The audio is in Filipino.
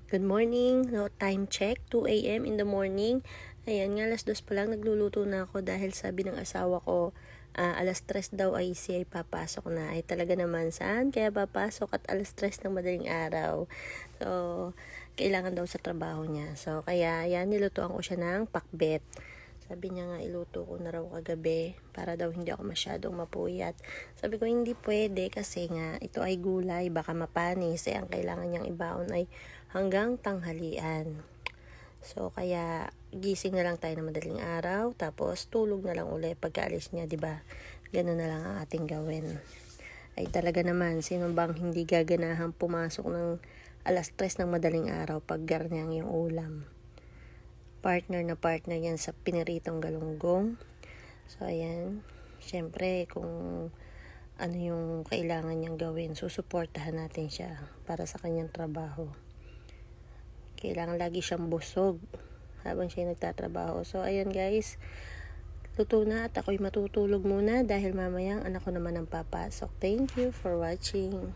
Good morning. No, time check, 2 a.m. in the morning. Ayan nga, alas 2 pa lang nagluluto na ako dahil sabi ng asawa ko, alas 3 daw ay siya ay papasok na. Ay talaga naman, saan kaya papasok at alas 3 ng madaling araw? So, kailangan daw sa trabaho niya. So, kaya yan, nilutuan ko siya ng pakbet. Sabi niya nga, iluto ko na raw kagabi para daw hindi ako masyadong mapuyat. Sabi ko, hindi pwede kasi nga, ito ay gulay, baka mapanis. Ang kailangan niyang ibaon ay hanggang tanghalian. So, kaya gising na lang tayo ng madaling araw, tapos tulog na lang ulit pagkaalis niya, 'di ba? Ganun na lang ang ating gawin. Ay talaga naman, sino bang hindi gaganahang pumasok ng alas 3 ng madaling araw pag garnyang yung ulam? Partner na partner yan sa piniritong galunggong. So, ayan. Siyempre, kung ano yung kailangan niyang gawin, susuportahan natin siya para sa kanyang trabaho. Kailangan lagi siyang busog habang siya nagtatrabaho. So, ayan guys. Luto na at ako'y matutulog muna dahil mamayang anak ko naman ang papasok. Thank you for watching.